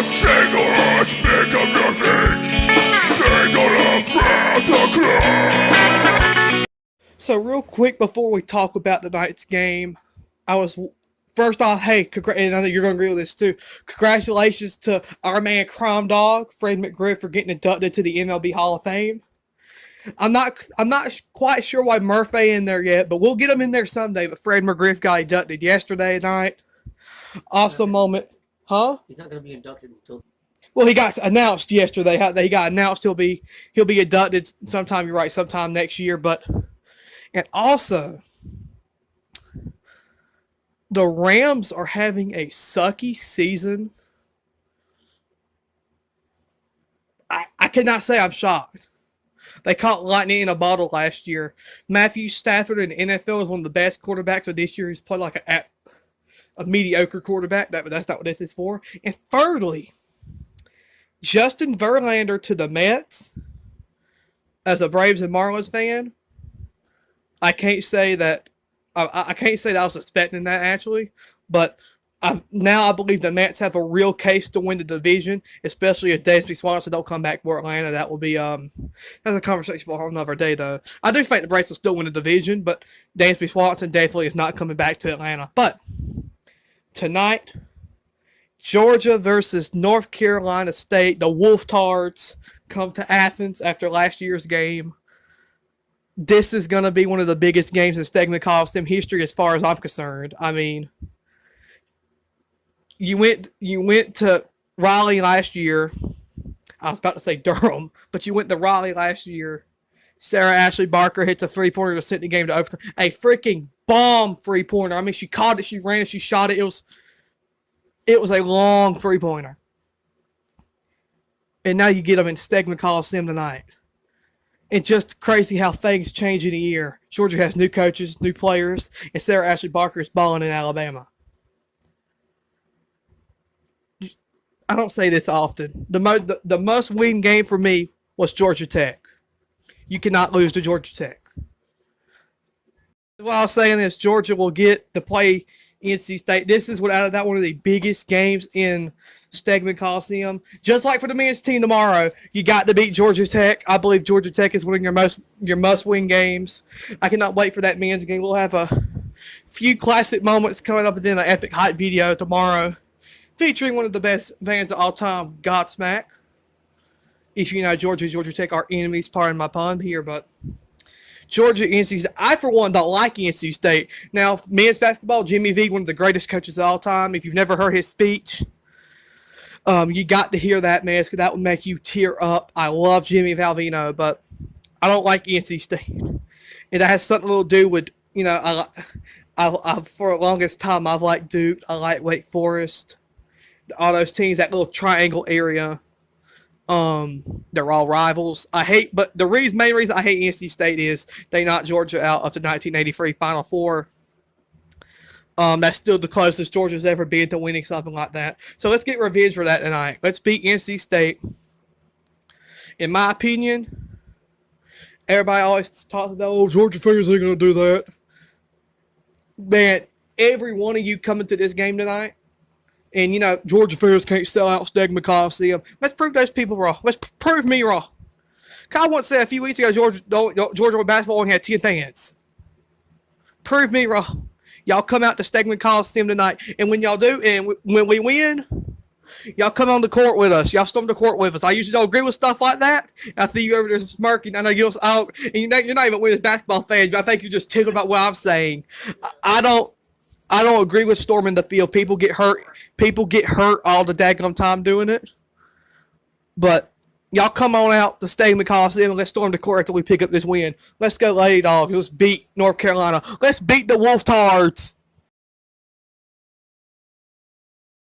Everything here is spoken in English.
Jingle, speak of music. So real quick before we talk about tonight's game, I was first off, hey, and I know you're gonna agree with this too. Congratulations to our man Crime Dog, Fred McGriff, for getting inducted to the MLB Hall of Fame. I'm not quite sure why Murphy in there yet, but we'll get him in there someday. But Fred McGriff got inducted yesterday night. Awesome moment, huh? He's not going to be inducted until. Well, he got announced yesterday. He got announced he'll be inducted sometime. You're right, sometime next year. But and also, the Rams are having a sucky season. I cannot say I'm shocked. They caught lightning in a bottle last year. Matthew Stafford in the NFL is one of the best quarterbacks, but this year he's played like a mediocre quarterback. That's not what this is for. And thirdly, Justin Verlander to the Mets. As a Braves and Marlins fan, I can't say that I can't say that I was expecting that actually, but now I believe the Mets have a real case to win the division, especially if Dansby Swanson don't come back for Atlanta. That will be that's a conversation for a whole nother day though. I do think the Braves will still win the division, but Dansby Swanson definitely is not coming back to Atlanta. But tonight, Georgia versus North Carolina State. The Wolftards come to Athens after last year's game. This is going to be one of the biggest games in Stegeman Coliseum history as far as I'm concerned. I mean, you went to Raleigh last year. I was about to say Durham, but you went to Raleigh last year. Sarah Ashley Barker hits a three-pointer to send the game to overtime. A freaking bomb three-pointer. I mean, she caught it, she ran it, she shot it. It was a long three-pointer. And now you get them in Stegeman Coliseum tonight. And just crazy how things change in a year. Georgia has new coaches, new players, and Sarah Ashley Barker is balling in Alabama. I don't say this often. The must-win game for me was Georgia Tech. You cannot lose to Georgia Tech. What I was saying is Georgia will get to play NC State. This is without a doubt one of the biggest games in Stegeman Coliseum. Just like for the men's team tomorrow, you got to beat Georgia Tech. I believe Georgia Tech is one of your must-win games. I cannot wait for that men's game. We'll have a few classic moments coming up and then an epic hype video tomorrow featuring one of the best fans of all time, Godsmack. If you know Georgia Tech are enemies, pardon my pun here, but Georgia, NC State. I, for one, don't like NC State. Now, men's basketball, Jimmy V, one of the greatest coaches of all time. If you've never heard his speech, you got to hear that, man, because that would make you tear up. I love Jimmy Valvino, but I don't like NC State. And that has something to do with, I for the longest time, I've liked Duke. I like Wake Forest. All those teams, that little triangle area. They're all rivals. But the main reason I hate NC State is they knocked Georgia out of the 1983 Final Four. That's still the closest Georgia's ever been to winning something like that. So let's get revenge for that tonight. Let's beat NC State. In my opinion, everybody always talks about, Georgia fans ain't going to do that. Man, every one of you coming to this game tonight, and, Georgia fans can't sell out Stegeman Coliseum. Let's prove those people wrong. Let's prove me wrong. I once said a few weeks ago, Georgia basketball only had 10 fans. Prove me wrong. Y'all come out to Stegeman Coliseum tonight, and when y'all do, and when we win, y'all come on the court with us. Y'all storm the court with us. I usually don't agree with stuff like that. I see you over there smirking. I know you're not even winning basketball fans, but I think you're just tickled about what I'm saying. I don't agree with storming the field. People get hurt. People get hurt all the daggum time doing it. But y'all come on out to Stegeman Coliseum and let's storm the court until we pick up this win. Let's go, Lady Dogs. Let's beat North Carolina. Let's beat the Wolftards.